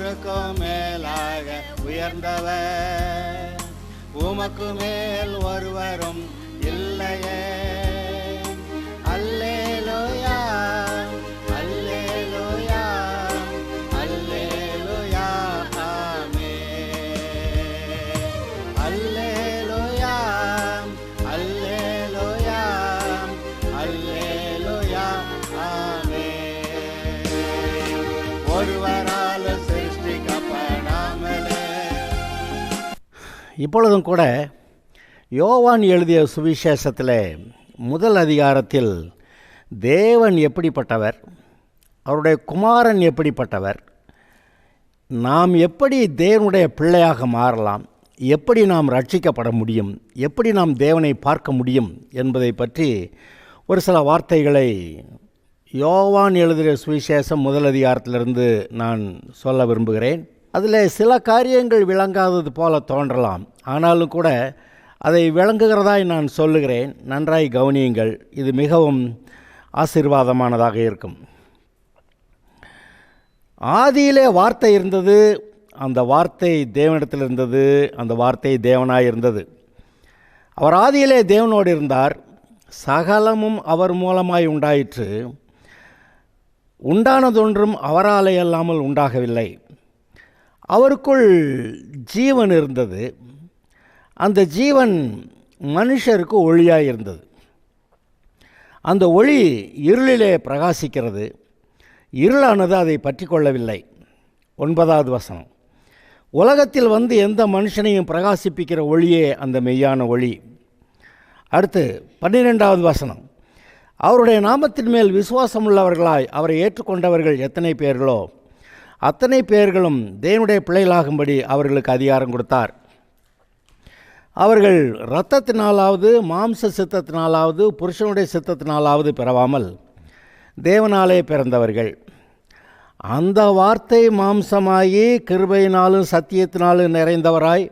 எல்லோருக்கும் மேலாக உயர்ந்தவர், உமக்கு மேல் ஒருவரும் இல்லையே. அல்லேலூயா, அல்லேலூயா, அல்லேலூயா, ஆமென். அல்லேலூயா, அல்லேலூயா, அல்லேலூயா, ஆமென். ஒருவரால் சிருஷ்டிக்கப்படாமலே. இப்பொழுதும் கூட யோவான் எழுதிய சுவிசேஷத்தில் முதல் அதிகாரத்தில் தேவன் எப்படிப்பட்டவர், அவருடைய குமாரன் எப்படிப்பட்டவர், நாம் எப்படி தேவனுடைய பிள்ளையாக மாறலாம், எப்படி நாம் ரட்சிக்கப்பட முடியும், எப்படி நாம் தேவனை பார்க்க முடியும் என்பதை பற்றி ஒரு சில வார்த்தைகளை யோவான் எழுதிய சுவிசேஷம் முதல் அதிகாரத்திலிருந்து நான் சொல்ல விரும்புகிறேன். அதில் சில காரியங்கள் விளங்காதது போல தோன்றலாம், ஆனாலும் கூட அதை விளங்குகிறதாய் நான் சொல்லுகிறேன். நன்றாய் கவனியுங்கள், இது மிகவும் ஆசீர்வாதமானதாக இருக்கும். ஆதியிலே வார்த்தை இருந்தது, அந்த வார்த்தை தேவனிடத்தில் இருந்தது, அந்த வார்த்தை தேவனாய் இருந்தது. அவர் ஆதியிலே தேவனோடு இருந்தார், சகலமும் அவர் மூலமாய் உண்டாயிற்று, உண்டானதொன்றும் அவராலே அல்லாமல் உண்டாகவில்லை. அவருக்குள் ஜீவன் இருந்தது, அந்த ஜீவன் மனுஷருக்கு ஒளியாக இருந்தது. அந்த ஒளி இருளிலே பிரகாசிக்கிறது, இருளானது அதை பற்றி கொள்ளவில்லை. 9வது வசனம், உலகத்தில் வந்து எந்த மனுஷனையும் பிரகாசிப்பிக்கிற ஒளியே அந்த மெய்யான ஒளி. அடுத்து 12வது வசனம், அவருடைய நாமத்தின் மேல் விசுவாசம் உள்ளவர்களாய் அவரை ஏற்றுக்கொண்டவர்கள் எத்தனை பேர்களோ அத்தனை பேர்களும் தேவனுடைய பிள்ளைகளாகும்படி அவர்களுக்கு அதிகாரம் கொடுத்தார். அவர்கள் இரத்தத்தினாலாவது மாம்ச சித்தத்தினாலாவது புருஷனுடைய சித்தத்தினாலாவது பிறவாமல் தேவனாலே பிறந்தவர்கள். அந்த வார்த்தை மாம்சமாகி கிருபையினாலும் சத்தியத்தினாலும் நிறைந்தவராய்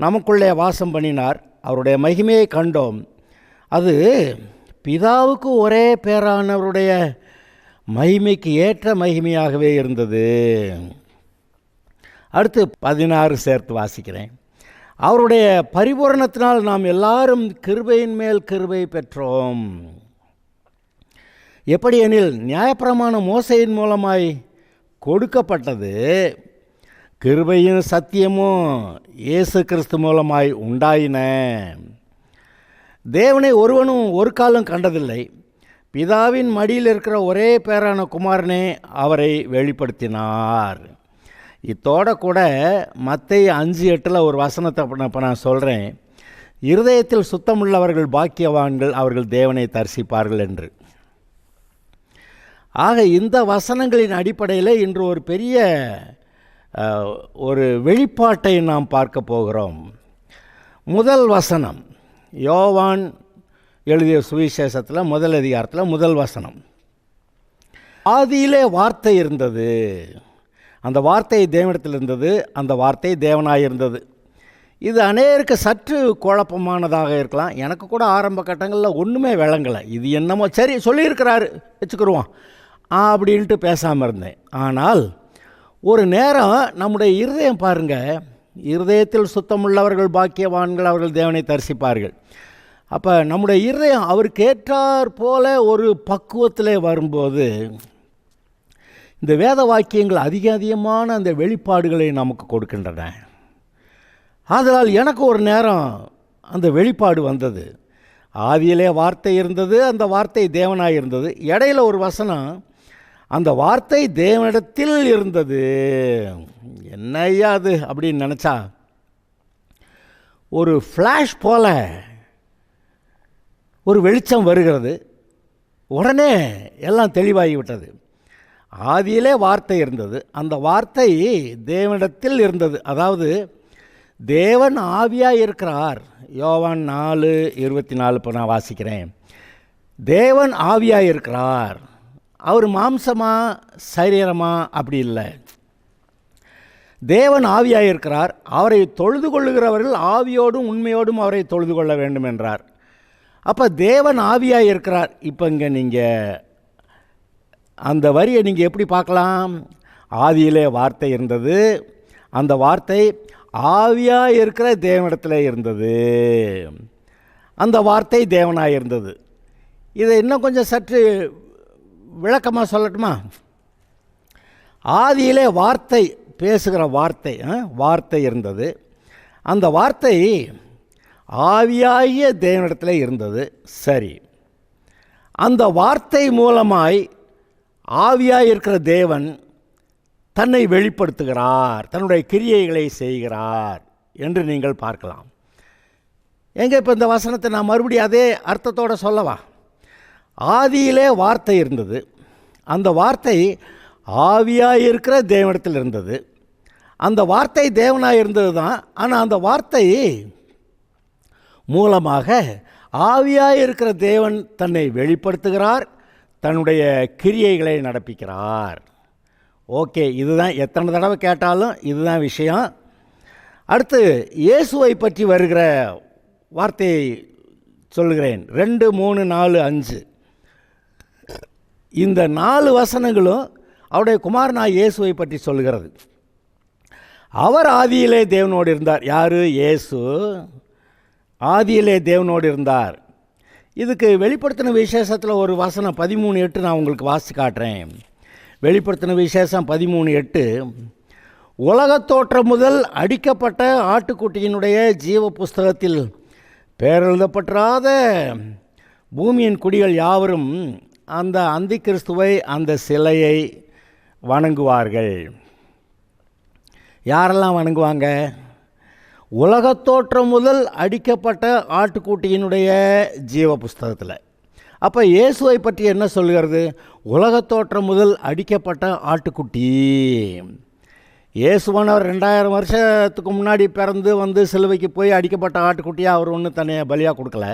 நமக்குள்ளே வாசம் பண்ணினார். அவருடைய மகிமையை கண்டோம், அது பிதாவுக்கு ஒரே பேரானவருடைய மகிமைக்கு ஏற்ற மகிமையாகவே இருந்தது. அடுத்து 16 சேர்த்து வாசிக்கிறேன். அவருடைய பரிபூரணத்தினால் நாம் எல்லாரும் கிருபையின் மேல் கிருபை பெற்றோம். எப்படி எனில் நியாயப்பிரமாணம் மோசையின் மூலமாய் கொடுக்கப்பட்டது, கிருபையும் சத்தியமும் இயேசு கிறிஸ்து மூலமாய் உண்டாயின. தேவனை ஒருவனும் ஒரு காலம் கண்டதில்லை, பிதாவின் மடியில் இருக்கிற ஒரே பேரான குமாரனே அவரை வெளிப்படுத்தினார். இத்தோட கூட மத்தேயு 5:8 ஒரு வசனத்தை இப்போ நான் சொல்கிறேன், இருதயத்தில் சுத்தமுள்ளவர்கள் பாக்கியவான்கள், அவர்கள் தேவனை தரிசிப்பார்கள் என்று. ஆக இந்த வசனங்களின் அடிப்படையில் இன்று ஒரு பெரிய ஒரு வெளிப்பாட்டை நாம் பார்க்க போகிறோம். முதல் வசனம், யோவான் எழுதிய சுவிசேஷத்தில் முதல் அதிகாரத்தில் முதல் வசனம், ஆதியிலே வார்த்தை இருந்தது, அந்த வார்த்தை தேவனிடத்தில் இருந்தது, அந்த வார்த்தை தேவனாக இருந்தது. இது அநேருக்கு சற்று குழப்பமானதாக இருக்கலாம். எனக்கு கூட ஆரம்ப கட்டங்களில் ஒன்றுமே விளங்கலை. இது என்னமோ சரி சொல்லியிருக்கிறாரு வச்சுக்கிடுவோம் அப்படின்ட்டு பேசாமல் இருந்தேன். ஆனால் ஒரு நேரம் நம்முடைய இருதயம் பாருங்கள், இருதயத்தில் சுத்தமுள்ளவர்கள் பாக்கியவான்கள், அவர்கள் தேவனை தரிசிப்பார்கள். அப்போ நம்முடைய இருதயம் அவருக்கு ஏற்றார் போல ஒரு பக்குவத்தில் வரும்போது இந்த வேத வாக்கியங்கள் அதிகமான அந்த வெளிப்பாடுகளை நமக்கு கொடுக்கின்றன. ஆதலால் எனக்கு ஒரு நேரம் அந்த வெளிப்பாடு வந்தது. ஆதியிலே வார்த்தை இருந்தது, அந்த வார்த்தை தேவனாக இருந்தது. இடையில ஒரு வசனம், அந்த வார்த்தை தேவனிடத்தில் இருந்தது. என்ன ஐயா அது அப்படின்னு நினச்சா ஒரு ஃப்ளாஷ் போல ஒரு வெளிச்சம் வருகிறது. உடனே எல்லாம் தெளிவாகிவிட்டது. ஆதியிலே வார்த்தை இருந்தது, அந்த வார்த்தை தேவனிடத்தில் இருந்தது. அதாவது தேவன் ஆவியாக இருக்கிறார். யோவான் 4:24 இப்போ நான் வாசிக்கிறேன். தேவன் ஆவியாக இருக்கிறார், அவர் மாம்சமா சரீரமா அப்படி இல்லை. தேவன் ஆவியாக இருக்கிறார், அவரை தொழுது கொள்ளுகிறவர்கள் ஆவியோடும் உண்மையோடும் அவரை தொழுது கொள்ள வேண்டும் என்றார். அப்போ தேவன் ஆவியாக இருக்கிறார். இப்போ இங்கே நீங்கள் அந்த வரியை நீங்கள் எப்படி பார்க்கலாம்? ஆதியிலே வார்த்தை இருந்தது, அந்த வார்த்தை ஆவியாக இருக்கிற தேவனிடத்தில் இருந்தது, அந்த வார்த்தை தேவனாக இருந்தது. இதை இன்னும் கொஞ்சம் சற்று விளக்கமாக சொல்லட்டுமா? ஆதியிலே வார்த்தை, பேசுகிற வார்த்தை, வார்த்தை இருந்தது, அந்த வார்த்தை ஆவியாகிய தேவனிடத்தில் இருந்தது. சரி, அந்த வார்த்தை மூலமாய் ஆவியாய் இருக்கிற தேவன் தன்னை வெளிப்படுத்துகிறார், தன்னுடைய கிரியைகளை செய்கிறார் என்று நீங்கள் பார்க்கலாம். எங்கே இப்போ இந்த வசனத்தை நான் மறுபடியும் அதே அர்த்தத்தோடு சொல்லவா? ஆதியிலே வார்த்தை இருந்தது, அந்த வார்த்தை ஆவியாக இருக்கிற தேவனிடத்தில் இருந்தது, அந்த வார்த்தை தேவனாக இருந்தது தான். ஆனால் அந்த வார்த்தை மூலமாக ஆவியாக இருக்கிற தேவன் தன்னை வெளிப்படுத்துகிறார், தன்னுடைய கிரியைகளை நடப்பிக்கிறார். ஓகே, இதுதான் எத்தனை தடவை கேட்டாலும் இதுதான் விஷயம். அடுத்து இயேசுவை பற்றி வருகிற வார்த்தையை சொல்லுகிறேன். 2, 3, 4, 5 இந்த 4 வசனங்களும் அவருடைய குமாரனாய் இயேசுவை பற்றி சொல்லுகிறது. அவர் ஆதியிலே தேவனோடு இருந்தார். யார்? இயேசு ஆதியிலே தேவனோடு இருந்தார். இதுக்கு வெளிப்படுத்தின விசேஷத்தில் ஒரு வசனம் 13:8 நான் உங்களுக்கு வாசித்து காட்டுறேன். வெளிப்படுத்தின விசேஷம் 13:8, உலகத்தோற்றம் முதல் அடிக்கப்பட்ட ஆட்டுக்குட்டியினுடைய ஜீவ புஸ்தகத்தில் பேரெழுதப்படாத பூமியின் குடிகள் யாவரும் அந்த அந்தி கிறிஸ்துவை, அந்த சிலையை வணங்குவார்கள். யாரெல்லாம் வணங்குவாங்க? உலகத்தோற்றம் முதல் அடிக்கப்பட்ட ஆட்டுக்குட்டியினுடைய ஜீவ புஸ்தகத்தில். அப்போ இயேசுவை பற்றி என்ன சொல்கிறது? உலகத்தோற்றம் முதல் அடிக்கப்பட்ட ஆட்டுக்குட்டி. இயேசுவானவர் 2000 வருஷத்துக்கு முன்னாடி பிறந்து வந்து சிலுவைக்கு போய் அடிக்கப்பட்ட ஆட்டுக்குட்டியாக அவர் ஒன்றும் தன்னை பலியாக கொடுக்கல.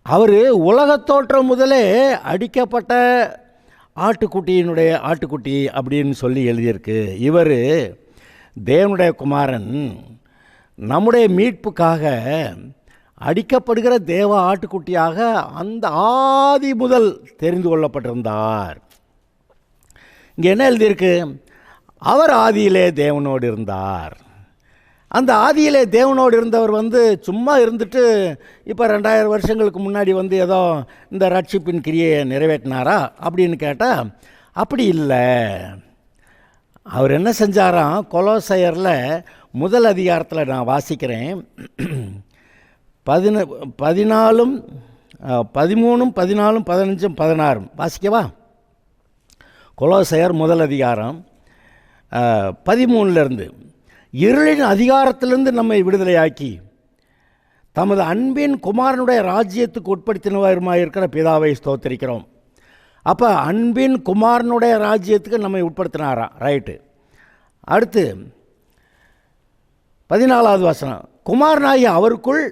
அவர் உலகத்தோற்றம் முதலே அடிக்கப்பட்ட ஆட்டுக்குட்டி அப்படின்னு சொல்லி எழுதியிருக்கு. இவர் தேவனுடைய குமாரன், நம்முடைய மீட்புக்காக அடிக்கப்படுகிற தேவ ஆட்டுக்குட்டியாக அந்த ஆதி முதல் தெரிந்து கொள்ளப்பட்டிருந்தார். இங்கே என்ன எழுதியிருக்கு? அவர் ஆதியிலே தேவனோடு இருந்தார். அந்த ஆதியிலே தேவனோடு இருந்தவர் சும்மா இருந்துட்டு இப்போ 2000 வருஷங்களுக்கு முன்னாடி ஏதோ இந்த ரட்சிப்பின் கிரியை நிறைவேற்றினாரா அப்படின்னு கேட்டால் அப்படி இல்லை. அவர் என்ன செஞ்சாராம்? கொலோசையரில் 1 அதிகாரத்தில் நான் வாசிக்கிறேன். 13, 14, 15, 16 வாசிக்கவா? கொலோசையர் 1 அதிகாரம் 13 இருளின் அதிகாரத்திலிருந்து நம்மை விடுதலையாக்கி தமது அன்பின் குமாரனுடைய ராஜ்யத்துக்கு உட்படுத்தினவருமாக இருக்கிற பிதாவை ஸ்தோத்திரிக்கிறோம். அப்போ அன்பின் குமாரனுடைய ராஜ்யத்துக்கு நம்மை உட்படுத்தினாராம். ரைட்டு. அடுத்து 14வது வசனம், குமாரனாகிய அவருக்குள்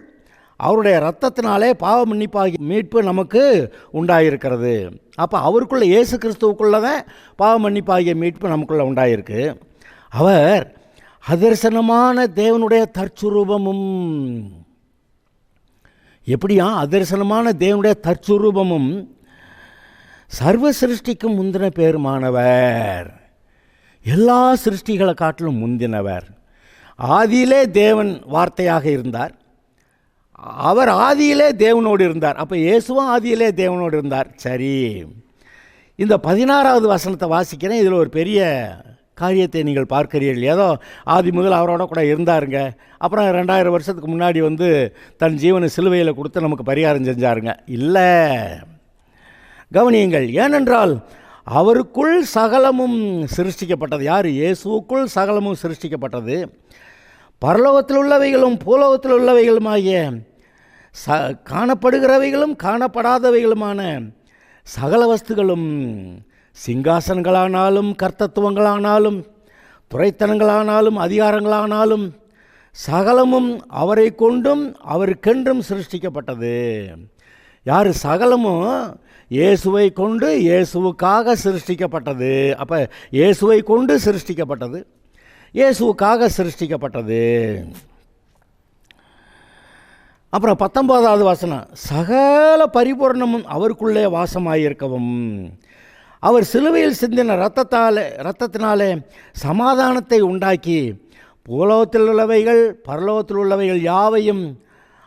அவருடைய இரத்தத்தினாலே பாவ மன்னிப்பாகி மீட்பு நமக்கு உண்டாயிருக்கிறது. அப்போ அவருக்குள்ளே, இயேசு கிறிஸ்துவுக்குள்ளே தான் பாவ மன்னிப்பாகிய மீட்பு நமக்குள்ளே உண்டாயிருக்கு. அவர் அதர்சனமான தேவனுடைய தற்சுரூபமும். எப்படியா? அதர்சனமான தேவனுடைய தற்சுரூபமும் சர்வ சிருஷ்டிக்கும் முந்தின பேருமானவர், எல்லா சிருஷ்டிகளை காட்டிலும் முந்தினவர். ஆதியிலே தேவன் வார்த்தையாக இருந்தார், அவர் ஆதியிலே தேவனோடு இருந்தார். அப்போ இயேசுவும் ஆதியிலே தேவனோடு இருந்தார். சரி, இந்த 16வது வசனத்தை வாசிக்கிறேன். இதில் ஒரு பெரிய காரியத்தை நீங்கள் பார்க்கிறீர்கள். ஏதோ ஆதி முதல் அவரோட கூட இருந்தாருங்க, அப்புறம் 2000 வருஷத்துக்கு முன்னாடி தன் ஜீவனை சிலுவையில் கொடுத்து நமக்கு பரிகாரம் செஞ்சாருங்க. இல்லை, கவனியுங்கள். ஏனென்றால் அவருக்குள் சகலமும் சிருஷ்டிக்கப்பட்டது. யார்? இயேசுவுக்குள் சகலமும் சிருஷ்டிக்கப்பட்டது. பரலோகத்தில் உள்ளவைகளும் பூலோகத்தில் உள்ளவைகளுமாகிய காணப்படுகிறவைகளும் காணப்படாதவைகளுமான சகல வஸ்துகளும், சிங்காசனங்களானாலும் கர்த்தத்துவங்களானாலும் துரைத்தனங்களானாலும் அதிகாரங்களானாலும் சகலமும் அவரை கொண்டும் அவருக்கென்றும் சிருஷ்டிக்கப்பட்டது. யார்? சகலமும் இயேசுவை கொண்டு இயேசுவுக்காக சிருஷ்டிக்கப்பட்டது. அப்போ இயேசுவை கொண்டு சிருஷ்டிக்கப்பட்டது, இயேசுவுக்காக சிருஷ்டிக்கப்பட்டது. அப்புறம் 19வது வசனம், சகல பரிபூர்ணமும் அவருக்குள்ளே வாசமாயிருக்கவும். அவர் சிலுவையில் சிந்தின இரத்தத்தினாலே சமாதானத்தை உண்டாக்கி பூலோகத்தில் உள்ளவைகள் பரலோகத்தில் உள்ளவைகள் யாவையும்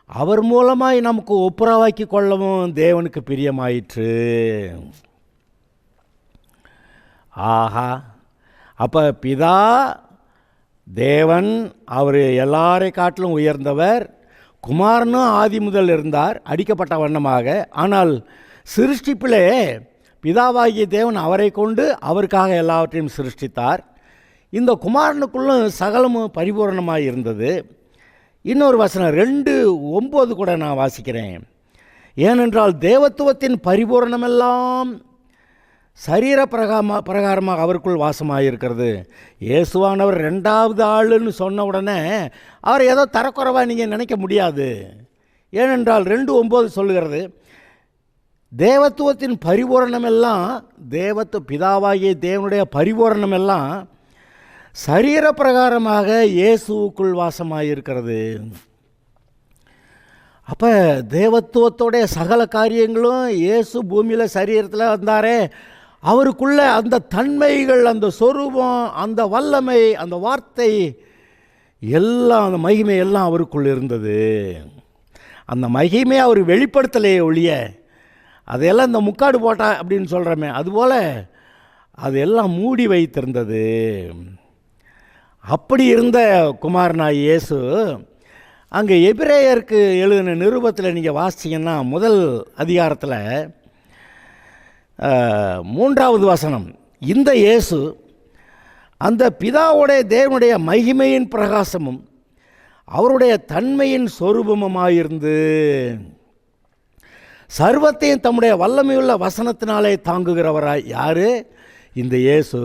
அவர் மூலமாய் நமக்கு ஒப்புரவாக்கி கொள்ளவும் தேவனுக்கு பிரியமாயிற்று. ஆஹா, அப்போ பிதா தேவன், அவர் எல்லாரை காட்டிலும் உயர்ந்தவர். குமாரனும் ஆதி முதல் இருந்தார், அடிக்கப்பட்ட வண்ணமாக. ஆனால் சிருஷ்டிப்பிலே பிதாவாகிய தேவன் அவரை கொண்டு அவருக்காக எல்லாவற்றையும் சிருஷ்டித்தார். இந்த குமாரனுக்குள்ளும் சகலமும் பரிபூரணமாக இருந்தது. இன்னொரு வசனம் 2:9 கூட நான் வாசிக்கிறேன். ஏனென்றால் தேவத்துவத்தின் பரிபூரணமெல்லாம் சரீர பிரகாரமாக அவருக்குள் வாசமாக இருக்கிறது. இயேசுவானவர் 2வது ஆளுன்னு சொன்ன உடனே அவர் ஏதோ தரக்குறைவாக நீங்கள் நினைக்க முடியாது. ஏனென்றால் 2:9 சொல்லுகிறது, தேவத்துவத்தின் பரிபூரணமெல்லாம், பிதாவாகிய தேவனுடைய பரிபூரணமெல்லாம் சரீர பிரகாரமாக இயேசுவுக்குள் வாசமாக இருக்கிறது. அப்போ தேவத்துவத்தோடைய சகல காரியங்களும் இயேசு பூமியில் சரீரத்தில் வந்தாரே, அவருக்குள்ள அந்த தன்மைகள், அந்த சொரூபம், அந்த வல்லமை, அந்த வார்த்தை எல்லாம், அந்த மகிமை எல்லாம் அவருக்குள் இருந்தது. அந்த மகிமை அவர் வெளிப்படுத்தலையே ஒழிய, அதையெல்லாம் இந்த முக்காடு போட்டா அப்படின்னு சொல்கிறோமே, அதுபோல் அதெல்லாம் மூடி வைத்திருந்தது. அப்படி இருந்த குமாரனாய் இயேசு அங்கே எபிரேயருக்கு எழுதின நிருபத்தில் நீங்கள் வாசிச்சிங்கன்னா முதல் அதிகாரத்தில் 3வது வசனம், இந்த இயேசு அந்த பிதாவுடைய தேவனுடைய மகிமையின் பிரகாசமும் அவருடைய தன்மையின் சொரூபமுமாயிருந்து சர்வத்தையும் தம்முடைய வல்லமையுள்ள வசனத்தினாலே தாங்குகிறவராய். யார்? இந்த இயேசு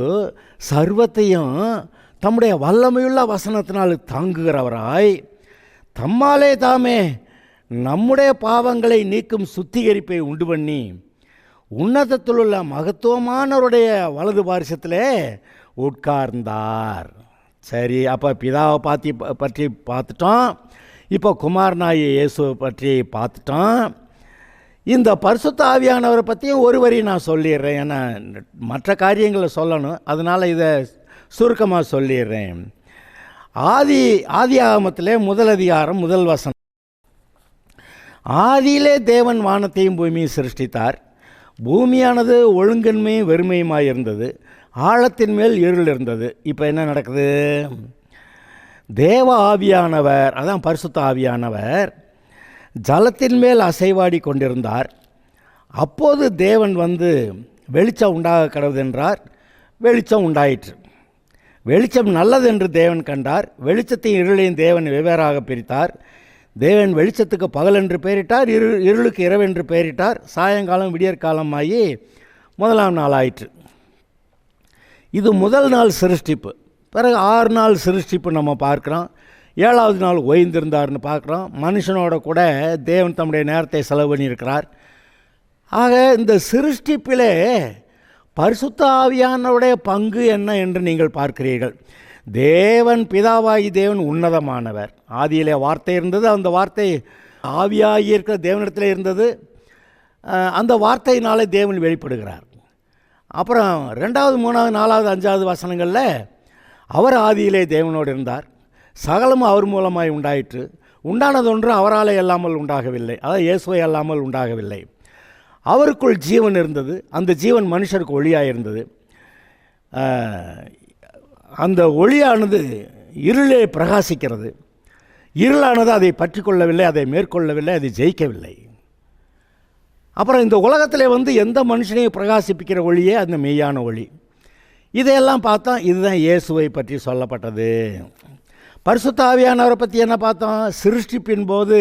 சர்வத்தையும் தம்முடைய வல்லமையுள்ள வசனத்தினால் தாங்குகிறவராய், தம்மாலே தாமே நம்முடைய பாவங்களை நீக்கும் சுத்திகரிப்பை உண்டு பண்ணி உன்னதத்தில் உள்ள மகத்துவமானவருடைய வலது பாரிசத்திலே உட்கார்ந்தார். சரி, அப்போ பிதாவை பற்றி பார்த்துட்டோம். இப்போ குமாரனாகிய இயேசுவை பற்றி பார்த்துட்டோம். இந்த பரிசுத்த ஆவியானவரை பற்றியும் ஒரு வரி நான் சொல்லிடுறேன். ஏன்னா மற்ற காரியங்களை சொல்லணும், அதனால் இதை சுருக்கமாக சொல்லிடுறேன். ஆதி ஆகமத்திலே முதல் அதிகாரம் முதல் வசனம், ஆதியிலே தேவன் வானத்தையும் பூமியை சிருஷ்டித்தார். பூமியானது ஒழுங்கின்மையும் வெறுமையுமாய் இருந்தது, ஆழத்தின் மேல் இருள் இருந்தது. இப்போ என்ன நடக்குது? தேவ ஆவியானவர், அதான் பரிசுத்த ஆவியானவர், ஜலத்தின் மேல் அசைவாடி கொண்டிருந்தார். அப்போது தேவன் வந்து வெளிச்சம் உண்டாக கடவுது என்றார். வெளிச்சம் உண்டாயிற்று. வெளிச்சம் நல்லது என்று தேவன் கண்டார். வெளிச்சத்தையும் இருளையும் தேவன் வெவ்வேறாக பிரித்தார். தேவன் வெளிச்சத்துக்கு பகல் என்று பெயரிட்டார், இருளுக்கு இரவென்று பெயரிட்டார். சாயங்காலம் விடியற்காலமாகி முதலாம் நாள் ஆயிற்று. இது முதல் நாள் சிருஷ்டிப்பு. பிறகு 6 நாள் சிருஷ்டிப்பு நம்ம பார்க்குறோம். 7வது நாள் ஓய்ந்திருந்தார்னு பார்க்குறோம். மனுஷனோட கூட தேவன் தம்முடைய நேரத்தை செலவு பண்ணியிருக்கிறார். ஆக இந்த சிருஷ்டிப்பிலே பரிசுத்த ஆவியானவருடைய பங்கு என்ன என்று நீங்கள் பார்க்கிறீர்கள். தேவன் பிதாவாகி தேவன் உன்னதமானவர். ஆதியிலே வார்த்தை இருந்தது, அந்த வார்த்தை ஆவியாகி இருக்கிற தேவனிடத்தில் இருந்தது. அந்த வார்த்தையினாலே தேவன் வெளிப்படுகிறார். அப்புறம் 2வது 3வது 4வது 5வது வசனங்களில் அவர் ஆதியிலே தேவனோடு இருந்தார், சகலமும் அவர் மூலமாய் உண்டாயிற்று, உண்டானதொன்று அவராலே அல்லாமல் உண்டாகவில்லை, அதாவது இயேசுவை அல்லாமல் உண்டாகவில்லை. அவருக்குள் ஜீவன் இருந்தது, அந்த ஜீவன் மனுஷருக்கு ஒளியாக இருந்தது. அந்த ஒளியானது இருளே பிரகாசிக்கிறது. இருளானது அதை பற்றி கொள்ளவில்லை, அதை மேற்கொள்ளவில்லை, அதை ஜெயிக்கவில்லை. அப்புறம் இந்த உலகத்தில் வந்து எந்த மனுஷனையும் பிரகாசிப்பிக்கிற ஒளியே அந்த மெய்யான ஒளி. இதையெல்லாம் பார்த்தோம். இதுதான் இயேசுவை பற்றி சொல்லப்பட்டது. பரிசுத்த ஆவியானவரை பற்றி என்ன பார்த்தோம்? சிருஷ்டிப்பின் போது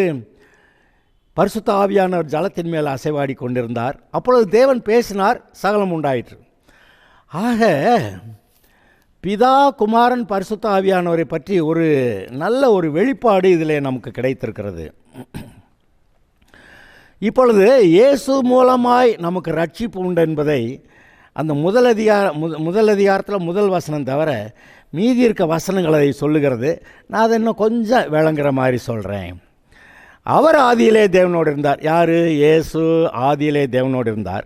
பரிசுத்த ஆவியானவர் ஜலத்தின் மேல் அசைவாடி கொண்டிருந்தார். அப்பொழுது தேவன் பேசினார், சகலம் உண்டாயிற்று. ஆக பிதா, குமாரன், பரிசுத்த ஆவியானவரை பற்றி ஒரு நல்ல ஒரு வெளிப்பாடு இதில் நமக்கு கிடைத்திருக்கிறது. இப்பொழுது இயேசு மூலமாய் நமக்கு ரட்சிப்பு உண்டு என்பதை அந்த முதல் அதிகாரத்தில் முதல் வசனம் தவிர மீதி இருக்க வசனங்களை சொல்லுகிறது. நான் அதை இன்னும் கொஞ்சம் விளங்குற மாதிரி சொல்கிறேன். அவர் ஆதியிலே தேவனோடு இருந்தார். யார்? இயேசு ஆதியிலே தேவனோடு இருந்தார்.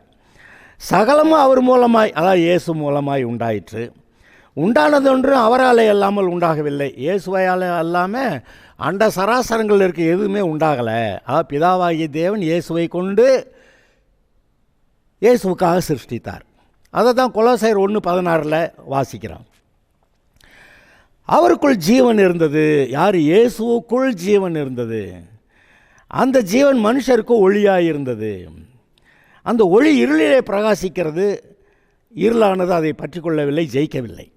சகலமும் அவர் மூலமாய், அதாவது இயேசு மூலமாய் உண்டாயிற்று. உண்டானதொன்றும் அவரால் அல்லாமல் உண்டாகவில்லை. இயேசுவையால் அல்லாமல் அண்ட சராசரங்கள் இருக்க எதுவுமே உண்டாகலை. பிதாவாகிய தேவன் இயேசுவை கொண்டு இயேசுவுக்காக சிருஷ்டித்தார். அதை தான் கொலோசையர் 1:16 வாசிக்கிறோம். அவருக்குள் ஜீவன் இருந்தது. யார்? இயேசுவுக்குள் ஜீவன் இருந்தது. அந்த ஜீவன் மனுஷருக்கு ஒளியாக இருந்தது. அந்த ஒளி இருளிலே பிரகாசிக்கிறது. இருளானது அதை பற்றி கொள்ளவில்லை, ஜெயிக்கவில்லை.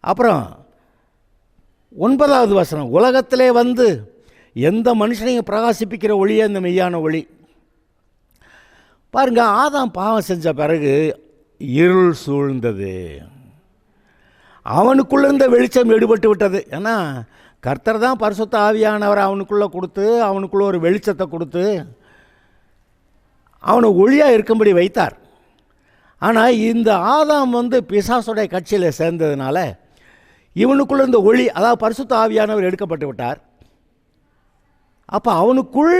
அப்புறம் 9வது வசனம், உலகத்திலே வந்து எந்த மனுஷனையும் பிரகாசிப்பிக்கிற ஒளியே இந்த மெய்யான ஒளி. பாருங்க, ஆதாம் பாவம் செஞ்ச பிறகு இருள் சூழ்ந்தது. அவனுக்குள்ள இருந்த வெளிச்சம் எடுபட்டு விட்டது. ஏன்னா கர்த்தர் தான் பரிசுத்த ஆவியானவர் அவனுக்குள்ளே கொடுத்து, அவனுக்குள்ள ஒரு வெளிச்சத்தை கொடுத்து அவனை ஒளியாக இருக்கும்படி வைத்தார். ஆனால் இந்த ஆதாம் வந்து பிசாசுடைய கட்சியில் சேர்ந்ததுனால இவனுக்குள்ள இந்த ஒளி, அதாவது பரிசுத்த ஆவியானவர் எடுக்கப்பட்டு விட்டார். அப்போ அவனுக்குள்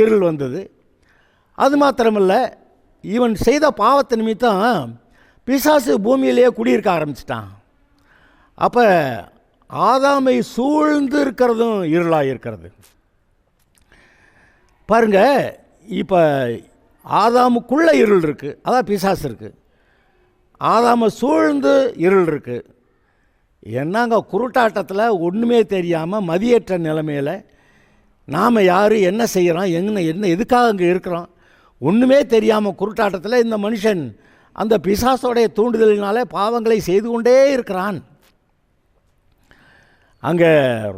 இருள் வந்தது. அது மாத்திரமல்ல, இவன் செய்த பாவத்தை நிமித்தம் பிசாசு பூமியிலேயே குடியிருக்க ஆரம்பிச்சிட்டான். அப்போ ஆதாமை சூழ்ந்து இருக்கிறதும் இருளாக இருக்கிறது. பாருங்க, இப்போ ஆதாமுக்குள்ளே இருள் இருக்குது, அதான் பிசாசு இருக்குது. ஆதாமை சூழ்ந்து இருள் இருக்குது. என்னங்க குருட்டாட்டத்தில் ஒன்றுமே தெரியாமல் மதியற்ற நிலைமையில் நாம் யார், என்ன செய்கிறோம், என்ன எதுக்காக அங்கே இருக்கிறோம், ஒன்றுமே தெரியாமல் குருட்டாட்டத்தில் இந்த மனுஷன் அந்த பிசாசோடைய தூண்டுதலினாலே பாவங்களை செய்து கொண்டே இருக்கிறான். அங்கே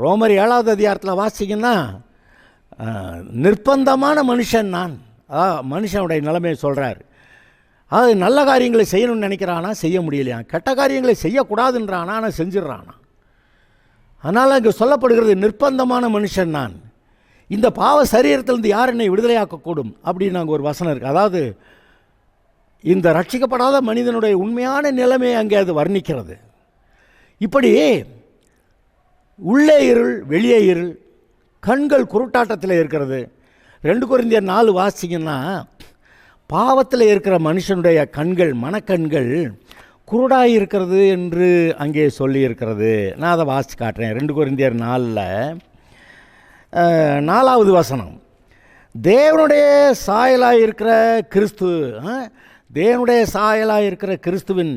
ரோமர் 7வது அதிகாரத்தில் வாசிங்கன்னா, நிர்பந்தமான மனுஷன் நான், மனுஷனுடைய நிலைமையை சொல்கிறார். அது நல்ல காரியங்களை செய்யணும்னு நினைக்கிறானா, செய்ய முடியலையா. கெட்ட காரியங்களை செய்யக்கூடாதுன்றானா, ஆனால் செஞ்சிடறானா. அதனால் அங்கே சொல்லப்படுகிறது, நிர்பந்தமான மனுஷன் நான், இந்த பாவ சரீரத்திலிருந்து யார் என்னை விடுதலையாக்கக்கூடும் அப்படின்னு அங்கே ஒரு வசனம் இருக்குது. அதாவது இந்த ரட்சிக்கப்படாத மனிதனுடைய உண்மையான நிலைமையை அங்கே அது வர்ணிக்கிறது. இப்படி உள்ளே இருள், வெளியே இருள், கண்கள் குருட்டாட்டத்தில் இருக்கிறது. 2 கொரிந்தியர் 4 வாசிங்கன்னா, பாவத்தில் இருக்கிற மனுஷனுடைய கண்கள், மனக்கண்கள் குருடாக இருக்கிறது என்று அங்கே சொல்லியிருக்கிறது. நான் அதை வாசித்து காட்டுறேன். 2 கொரிந்தியர் 4வது வசனம், தேவனுடைய சாயலாக இருக்கிற கிறிஸ்து, தேவனுடைய சாயலாக இருக்கிற கிறிஸ்துவின்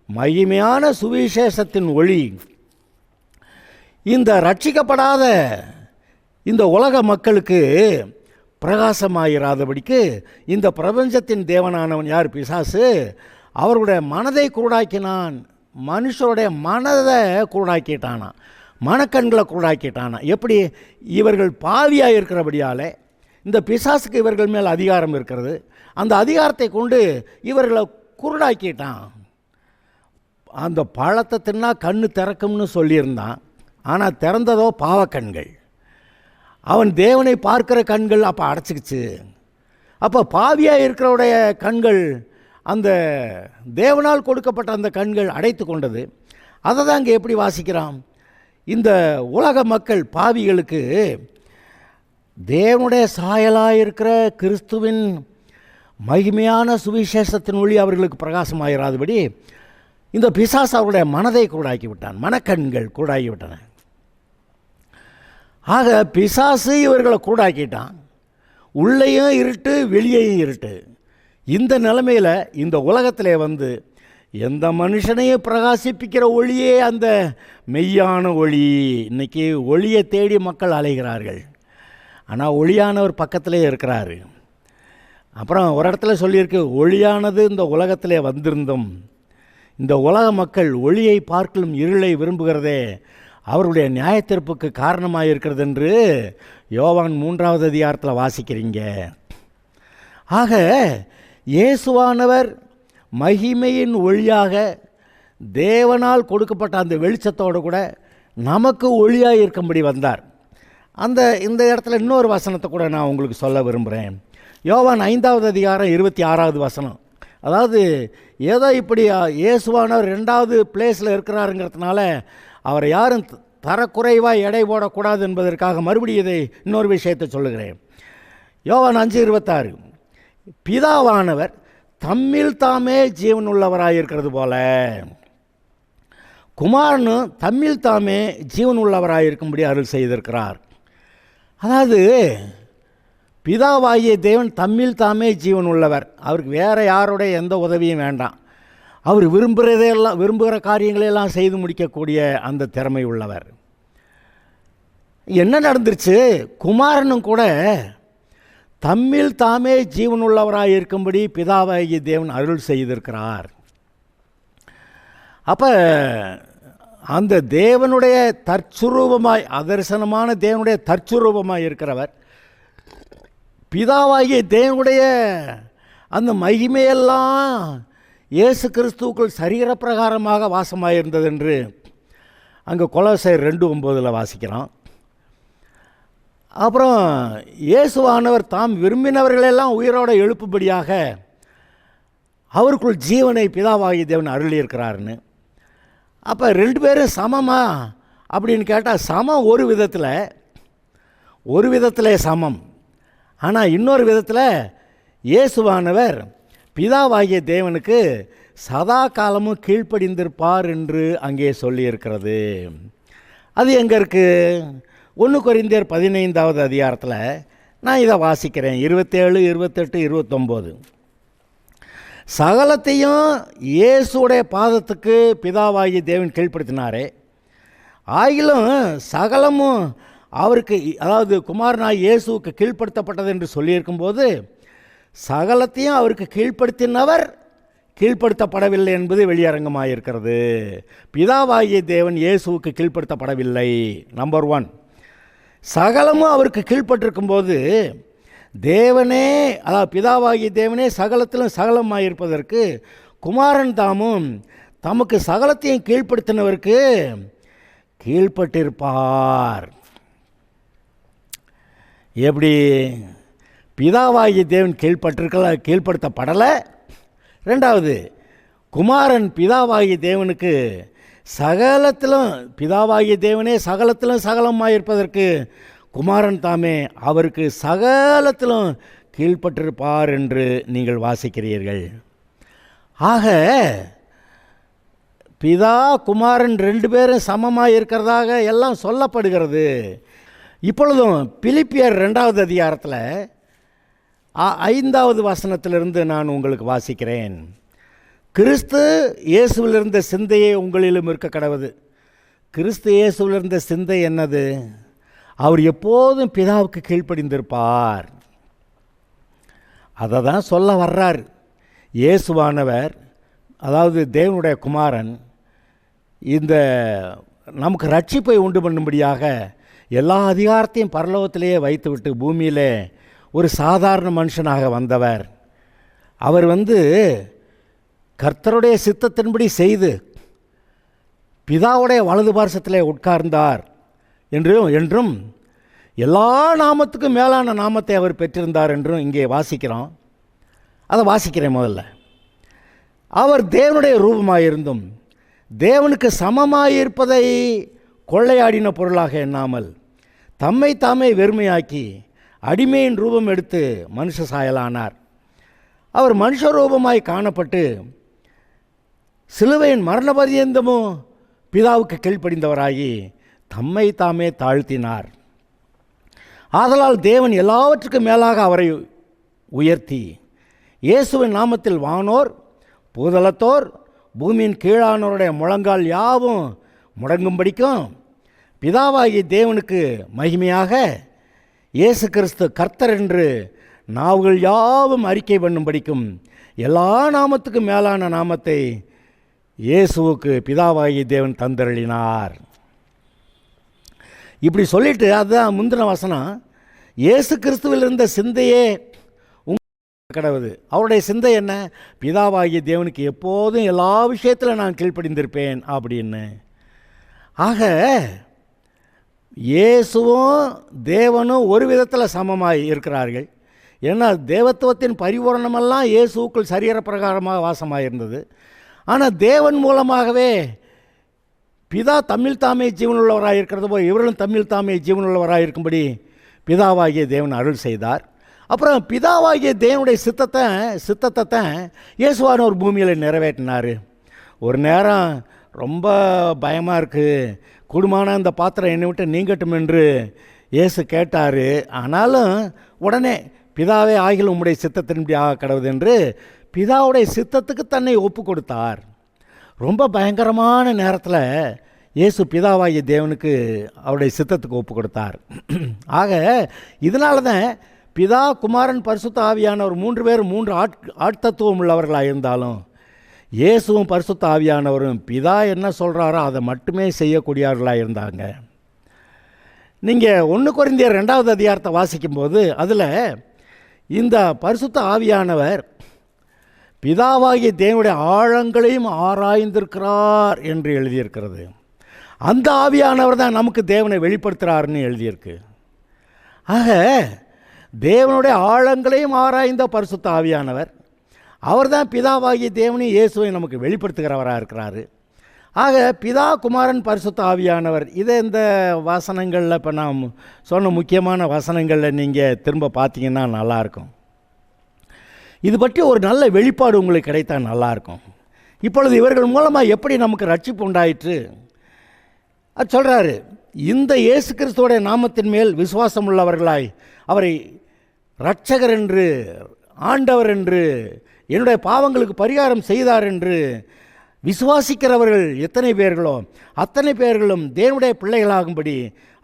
மகிமையான சுவிசேஷத்தின் ஒளி இந்த ரட்சிக்கப்படாத இந்த உலக மக்களுக்கு பிரகாசமாயிராதபடிக்கு இந்த பிரபஞ்சத்தின் தேவனானவன் யார்? பிசாசு. அவருடைய மனதை குருடாக்கினான். மனுஷருடைய மனதை குருடாக்கிட்டானா, மனக்கண்களை குருடாக்கிட்டானா. எப்படி? இவர்கள் பாவியாக இருக்கிறபடியால் இந்த பிசாசுக்கு இவர்கள் மேல் அதிகாரம் இருக்கிறது. அந்த அதிகாரத்தை கொண்டு இவர்களை குருடாக்கிட்டான். அந்த பழத்தை தின்னா கண்ணு திறக்கும்னு சொல்லியிருந்தான். ஆனால் திறந்ததோ பாவக்கண்கள். அவன் தேவனை பார்க்கிற கண்கள் அப்போ அடைச்சிக்கிச்சு. அப்போ பாவியாக இருக்கிறவுடைய கண்கள், அந்த தேவனால் கொடுக்கப்பட்ட அந்த கண்கள் அடைத்து கொண்டது. அதை தான் இங்கே எப்படி வாசிக்கிறான்? இந்த உலக மக்கள் பாவிகளுக்கு தேவனுடைய சாயலாக இருக்கிற கிறிஸ்துவின் மகிமையான சுவிசேஷத்தின் ஒளி அவர்களுக்கு பிரகாசமாயிராதபடி இந்த பிசாசு அவருடைய மனதை கூடாக்கி விட்டான், மனக்கண்கள் கூடாக்கி விட்டன. ஆக பிசாசு இவர்களை கூடாக்கிட்டான். உள்ளேயும் இருட்டு, வெளியேயும் இருட்டு. இந்த நிலைமையில் இந்த உலகத்திலே வந்து எந்த மனுஷனையும் பிரகாசிப்பிக்கிற ஒளியே அந்த மெய்யான ஒளி. இன்றைக்கி ஒளியை தேடி மக்கள் அலைகிறார்கள். ஆனால் ஒளியானவர் பக்கத்திலே இருக்கிறாரு. அப்புறம் ஒரு இடத்துல சொல்லியிருக்கு, ஒளியானது இந்த உலகத்திலே வந்திருந்தும் இந்த உலக மக்கள் ஒளியை பார்க்கலும் இருளை விரும்புகிறதே அவருடைய நியாயத்தீர்ப்புக்கு காரணமாக இருக்கிறது என்று யோவான் 3வது அதிகாரத்தில் வாசிக்கிறீங்க. ஆக இயேசுவானவர் மகிமையின் ஒளியாக தேவனால் கொடுக்கப்பட்ட அந்த வெளிச்சத்தோடு கூட நமக்கு ஒளியாக இருக்கும்படி வந்தார். இந்த இடத்துல இன்னொரு வசனத்தை கூட நான் உங்களுக்கு சொல்ல விரும்புகிறேன். யோவான் 5வது அதிகாரம் 26வது வசனம். அதாவது ஏதோ இப்படி இயேசுவானவர் 2வது பிளேஸில் இருக்கிறாருங்கிறதுனால அவரை யாரும் தரக்குறைவாக எடை போடக்கூடாது என்பதற்காக மறுபடியும் இதை இன்னொரு விஷயத்தை சொல்லுகிறேன். யோவான் 5:26, பிதாவானவர் தம்மில் தாமே ஜீவன் உள்ளவராக இருக்கிறது போல குமாரனும் தம்மில் தாமே ஜீவன் உள்ளவராக இருக்கும்படி அருள் செய்திருக்கிறார். அதாவது பிதாவாகிய தேவன் தம்மில் தாமே ஜீவன் உள்ளவர். அவருக்கு வேறு யாருடைய எந்த உதவியும் வேண்டாம். அவர் விரும்புகிற காரியங்களையெல்லாம் செய்து முடிக்கக்கூடிய அந்த திறமை உள்ளவர். என்ன நடந்துருச்சு? குமாரனும் கூட தம்மில் தாமே ஜீவன் உள்ளவராக இருக்கும்படி பிதாவாகிய தேவன் அருள் செய்திருக்கிறார். அப்போ அந்த தேவனுடைய தற்சுரூபமாய், அதர்சனமான தேவனுடைய தற்சுரூபமாய் இருக்கிறவர் பிதாவாகிய தேவனுடைய அந்த மகிமையெல்லாம் இயேசு கிறிஸ்துவுக்குள் சரீர பிரகாரமாக வாசமாக இருந்தது என்று அங்கே கொலோசையர் 2:9 வாசிக்கிறோம். அப்புறம் இயேசுவானவர் தாம் விரும்பினவர்களெல்லாம் உயிரோடு எழுப்பும்படியாக அவருக்குள் ஜீவனை பிதாவாகிய தேவன் அருளியிருக்கிறாருன்னு. அப்போ 2 பேரும் சமமா அப்படின்னு கேட்டால் சமம் ஒரு விதத்தில் சமம். ஆனால் இன்னொரு விதத்தில் இயேசுவானவர் பிதாவாகிய தேவனுக்கு சதா காலமும் கீழ்ப்படிந்திருப்பார் என்று அங்கே சொல்லியிருக்கிறது. அது எங்கே இருக்குது? 1 கொரிந்தியர் 15வது அதிகாரத்தில் நான் இதை வாசிக்கிறேன். 27, 28, 29. சகலத்தையும் இயேசுடைய பாதத்துக்கு பிதாவாகிய தேவன் கீழ்ப்படுத்தினாரே, ஆகிலும் சகலமும் அவருக்கு, அதாவது குமாரனாய் இயேசுவுக்கு கீழ்ப்படுத்தப்பட்டது என்று சொல்லியிருக்கும்போது சகலத்தையும் அவருக்கு கீழ்ப்படுத்தினவர் கீழ்ப்படுத்தப்படவில்லை என்பது வெளியரங்கமாக இருக்கிறது. பிதாவாகிய தேவன் இயேசுவுக்கு கீழ்ப்படுத்தப்படவில்லை. நம்பர் 1. சகலமும் அவருக்கு கீழ்ப்பட்டிருக்கும்போது தேவனே, அதாவது பிதாவாகிய தேவனே சகலத்திலும் சகலமாக இருப்பதற்கு குமாரன் தாமும் தமக்கு சகலத்தையும் கீழ்ப்படுத்தினவருக்கு கீழ்ப்பட்டிருப்பார். எப்படி? பிதாவாகிய தேவன் கீழ்ப்படுத்தப்படலை. 2வது, குமாரன் பிதாவாகிய தேவனுக்கு சகலத்திலும், பிதாவாகிய தேவனே சகலத்திலும் சகலமாக இருப்பதற்கு குமாரன் தாமே அவருக்கு சகலத்திலும் கீழ்ப்பட்டிருப்பார் என்று நீங்கள் வாசிக்கிறீர்கள். ஆக பிதா குமாரன் 2 பேரும் சமமாக இருக்கிறதாக எல்லாம் சொல்லப்படுகிறது. இப்பொழுதும் பிலிப்பியர் 2வது அதிகாரத்தில் 5வது வசனத்திலிருந்து நான் உங்களுக்கு வாசிக்கிறேன். கிறிஸ்து இயேசுவில் இருந்த சிந்தையே உங்களிலும் இருக்க கடவுது. கிறிஸ்து இயேசுவில் இருந்த சிந்தை என்னது? அவர் எப்போதும் பிதாவுக்கு கீழ்ப்படிந்திருப்பார். அதை தான் சொல்ல வர்றார். இயேசுவானவர், அதாவது தேவனுடைய குமாரன், இந்த நமக்கு ரட்சிப்பை உண்டு பண்ணும்படியாக எல்லா அதிகாரத்தையும் பரலோகத்திலேயே வைத்துவிட்டு பூமியிலே ஒரு சாதாரண மனுஷனாக வந்தவர். அவர் கர்த்தருடைய சித்தத்தின்படி செய்து பிதாவுடைய வலது பார்சத்திலே உட்கார்ந்தார் என்றும் எல்லா நாமத்துக்கும் மேலான நாமத்தை அவர் பெற்றிருந்தார் என்றும் இங்கே வாசிக்கிறோம். அதை வாசிக்கிறேன். முதல்ல, அவர் தேவனுடைய ரூபமாக இருந்தும் தேவனுக்கு சமமாயிருப்பதை கொள்ளையாடின பொருளாக எண்ணாமல் தம்மை தாமே வெறுமையாக்கி அடிமையின் ரூபம் எடுத்து மனுஷ சாயலானார். அவர் மனுஷ ரூபமாய் காணப்பட்டு சிலுவையின் மரண பரியந்தமும் பிதாவுக்கு கீழ்ப்படிந்தவராகி தம்மை தாமே தாழ்த்தினார். ஆதலால் தேவன் எல்லாவற்றுக்கும் மேலாக அவரை உயர்த்தி இயேசுவின் நாமத்தில் வானோர் பூதலத்தோர் பூமியின் கீழானோருடைய முழங்கால் யாவும் முடங்கும்படிக்கும் பிதாவாகிய தேவனுக்கு மகிமையாக இயேசு கிறிஸ்து கர்த்தர் என்று நாவுகள் யாவும் அறிக்கை பண்ணும்படிக்கும் எல்லா நாமத்துக்கும் மேலான நாமத்தை இயேசுவுக்கு பிதாவாகிய தேவன் தந்தருளினார். இப்படி சொல்லிட்டு, அதுதான் முந்தின வசனம், இயேசு கிறிஸ்துவில் இருந்த சிந்தையே கடவுது. அவருடைய சிந்தை என்ன? பிதாவாகிய தேவனுக்கு எப்போதும் எல்லா விஷயத்தில் நான் கீழ்ப்படிந்திருப்பேன் அப்படின்னு. ஆக இயேசுவும் தேவனும் ஒரு விதத்தில் சமமாய் இருக்கிறார்கள். ஏன்னா தேவத்துவத்தின் பரிபூரணமெல்லாம் இயேசுவுக்குள் சரீர பிரகாரமாக வாசமாக இருந்தது. ஆனால் தேவன் மூலமாகவே பிதா தம்மில் தாமே ஜீவனுள்ளவராக இருக்கிறது போல் இவர்களும் தம்மில் தாமே ஜீவனுள்ளவராக இருக்கும்படி பிதாவாகிய தேவன் அருள் செய்தார். அப்புறம் பிதாவாகிய தேவனுடைய சித்தத்தை தான் இயேசுவானவர் பூமியில் நிறைவேற்றினார். ஒரு நேரம் ரொம்ப பயமாக இருக்குது, குடும்பமான அந்த பாத்திரம் என்னை விட்டு நீங்கட்டும் என்று இயேசு கேட்டார். ஆனாலும் உடனே பிதாவே ஆகிலும் உம்முடைய சித்தத்தின்படி ஆக கடவுது என்று பிதாவுடைய சித்தத்துக்கு தன்னை ஒப்பு கொடுத்தார். ரொம்ப பயங்கரமான நேரத்தில் இயேசு பிதாவாகிய தேவனுக்கு அவருடைய சித்தத்துக்கு ஒப்பு கொடுத்தார். ஆக இதனால தான் பிதா, குமாரன், பரிசுத்த ஆவியானவர் 3 பேரும் 3 ஆட்தத்துவம் உள்ளவர்களாக இருந்தாலும் இயேசுவும் பரிசுத்த ஆவியானவரும் பிதா என்ன சொல்கிறாரோ அதை மட்டுமே செய்யக்கூடியவர்களாக இருந்தாங்க. நீங்கள் 1 கொரிந்தியர் 2வது அதிகாரத்தை வாசிக்கும்போது அதில் இந்த பரிசுத்த ஆவியானவர் பிதாவாகிய தேவனுடைய ஆழங்களையும் ஆராய்ந்திருக்கிறார் என்று எழுதியிருக்கிறது. அந்த ஆவியானவர் தான் நமக்கு தேவனை வெளிப்படுத்துகிறாருன்னு எழுதியிருக்கு. ஆக தேவனுடைய ஆழங்களையும் ஆராய்ந்த பரிசுத்த ஆவியானவர் அவர் தான் பிதாவாகிய தேவனை இயேசுவை நமக்கு வெளிப்படுத்துகிறவராக இருக்கிறாரு. ஆக பிதா, குமாரன், பரிசுத்த ஆவியானவர் இதை இந்த வசனங்களில் இப்போ நாம் சொன்ன முக்கியமான வசனங்களில் நீங்கள் திரும்ப பார்த்தீங்கன்னா நல்லாயிருக்கும். இது பற்றி ஒரு நல்ல வெளிப்பாடு உங்களுக்கு கிடைத்தா நல்லாயிருக்கும். இப்பொழுது இவர்கள் மூலமாக எப்படி நமக்கு ரட்சிப்பு உண்டாயிற்று அது சொல்கிறாரு. இந்த இயேசு கிறிஸ்துவோடைய நாமத்தின் மேல் விசுவாசம் உள்ளவர்களாய் அவரை இரட்சகர் என்று, ஆண்டவர் என்று, என்னுடைய பாவங்களுக்கு பரிகாரம் செய்தார் என்று விசுவாசிக்கிறவர்கள் எத்தனை பேர்களோ அத்தனை பேர்களும் தேவனுடைய பிள்ளைகளாகும்படி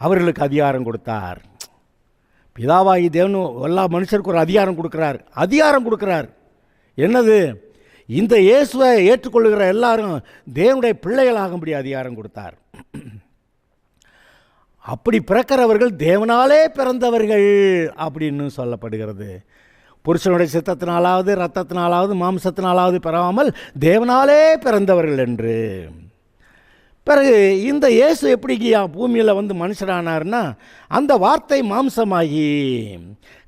அவர்களுக்கு அதிகாரம் கொடுத்தார். பிதாவாகி தேவன் எல்லா மனுஷருக்கும் ஒரு அதிகாரம் கொடுக்கிறார். என்னது? இந்த இயேசுவை ஏற்றுக்கொள்ளுகிற எல்லாரும் தேவனுடைய பிள்ளைகளாகும்படி அதிகாரம் கொடுத்தார். அப்படி பிறக்கிறவர்கள் தேவனாலே பிறந்தவர்கள் அப்படின்னு சொல்லப்படுகிறது. புருஷனுடைய சித்தத்தினாலாவது, இரத்தத்தினாலாவது, மாம்சத்தினாலாவது பெறாமல் தேவனாலே பிறந்தவர்கள் என்று. பிறகு இந்த இயேசு எப்படி பூமியில் வந்து மனுஷரானார்னா, அந்த வார்த்தை மாம்சமாகி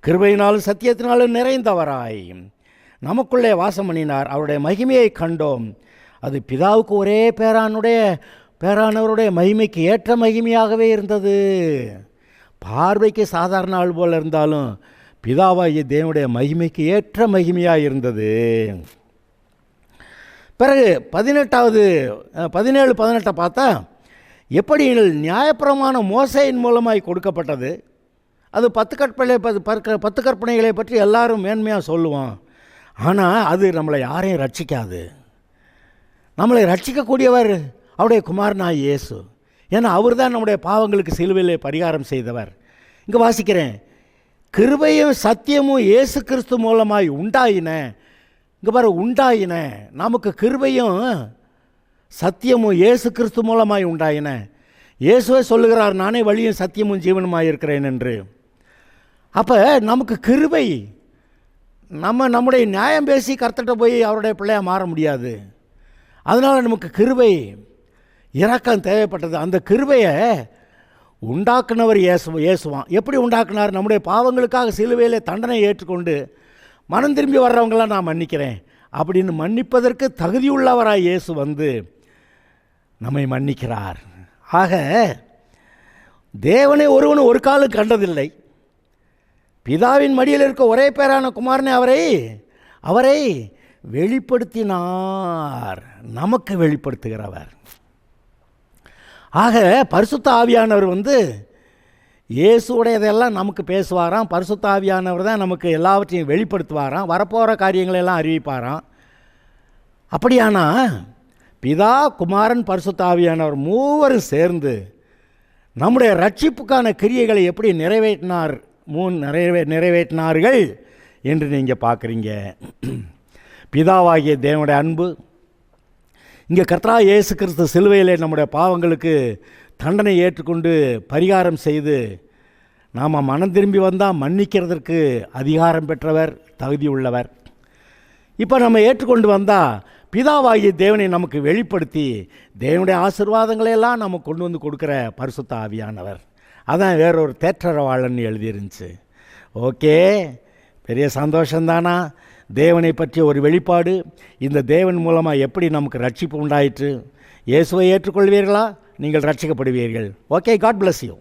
கிருபையினாலும் சத்தியத்தினாலும் நிறைந்தவராய் நமக்குள்ளே வாசம் பண்ணினார். அவருடைய மகிமையை கண்டோம். அது பிதாவுக்கு ஒரே பேரானவருடைய மகிமைக்கு ஏற்ற மகிமையாகவே இருந்தது. பார்வைக்கு சாதாரண ஆள் போல் இருந்தாலும் பிதாவாகிய தேவனுடைய மகிமைக்கு ஏற்ற மகிமையாக இருந்தது. பிறகு 17-18 பார்த்தா எப்படி நியாயப்பிரமாணம் மோசேயின் மூலமாய் கொடுக்கப்பட்டது. அது 10 கற்பனைகளை பற்றி எல்லாரும் மேன்மையாக சொல்லுவோம். ஆனால் அது நம்மளை யாரையும் ரட்சிக்காது. நம்மளை ரட்சிக்கக்கூடியவர் அவருடைய குமாரனாய் இயேசு. ஏன்னா அவர் தான் நம்முடைய பாவங்களுக்கு சிலுவையிலே பரிகாரம் செய்தவர். இங்கே வாசிக்கிறேன், கிருபையும் சத்தியமும் இயேசு கிறிஸ்து மூலமாய் உண்டாயின. இங்கே பாரு, உண்டாயின. நமக்கு கிருபையும் சத்தியமும் இயேசு கிறிஸ்து மூலமாய் உண்டாயின. இயேசுவே சொல்லுகிறார், நானே வழியும் சத்தியமும் ஜீவனுமாய் இருக்கிறேன் என்று. அப்போ நமக்கு கிருபை, நம்முடைய நியாயம் பேசி கர்த்தர்கிட்ட போய் அவருடைய பிள்ளையாக மாற முடியாது. அதனால் நமக்கு கிருபை, இரக்கம் தேவைப்பட்டது. அந்த கிருபையை உண்டாக்குனவர் இயேசுவான். எப்படி உண்டாக்குனார்? நம்முடைய பாவங்களுக்காக சிலுவையிலே தண்டனை ஏற்றுக்கொண்டு மனம் திரும்பி வர்றவங்களாம் நான் மன்னிக்கிறேன் அப்படின்னு மன்னிப்பதற்கு தகுதியுள்ளவராய் இயேசு வந்து நம்மை மன்னிக்கிறார். ஆக தேவனை ஒருவனும் ஒரு காலம் கண்டதில்லை. பிதாவின் மடியில் இருக்க ஒரே பேரான குமாரனை அவரை வெளிப்படுத்தினார். நமக்கு வெளிப்படுத்துகிறவர். ஆக பரிசுத்த ஆவியானவர் வந்து இயேசுடையதெல்லாம் நமக்கு பேசுவாராம். பரிசுத்த ஆவியானவர் தான் நமக்கு எல்லாவற்றையும் வெளிப்படுத்துவாராம், வரப்போகிற காரியங்களெல்லாம் அறிவிப்பாராம். அப்படியானா பிதா, குமாரன், பரிசுத்த ஆவியானவர் மூவரும் சேர்ந்து நம்முடைய ரட்சிப்புக்கான கிரியைகளை எப்படி நிறைவேற்றினார்கள் என்று நீங்கள் பார்க்குறீங்க. பிதாவாகிய தேவனுடைய அன்பு, இங்கே கர்த்தராகிய இயேசு கிறிஸ்து சிலுவையிலே நம்முடைய பாவங்களுக்கு தண்டனை ஏற்றுக்கொண்டு பரிகாரம் செய்து நாம் மனம் திரும்பி வந்தால் மன்னிக்கிறதற்கு அதிகாரம் பெற்றவர், தகுதி உள்ளவர். இப்போ நம்ம ஏற்றுக்கொண்டு வந்தால் பிதாவாகிய தேவனை நமக்கு வெளிப்படுத்தி தேவனுடைய ஆசீர்வாதங்களையெல்லாம் நம்ம கொண்டு வந்து கொடுக்குற பரிசுத்த ஆவியானவர். அதான் வேறொரு தேற்றரவாளன் எழுதியிருந்துச்சு. ஓகே, பெரிய சந்தோஷந்தானா? தேவனை பற்றிய ஒரு வெளிப்பாடு. இந்த தேவன் மூலமாக எப்படி நமக்கு ரட்சிப்பு உண்டாயிற்று. இயேசுவை ஏற்றுக்கொள்வீர்களா? நீங்கள் ரட்சிக்கப்படுவீர்கள். Okay, God bless you.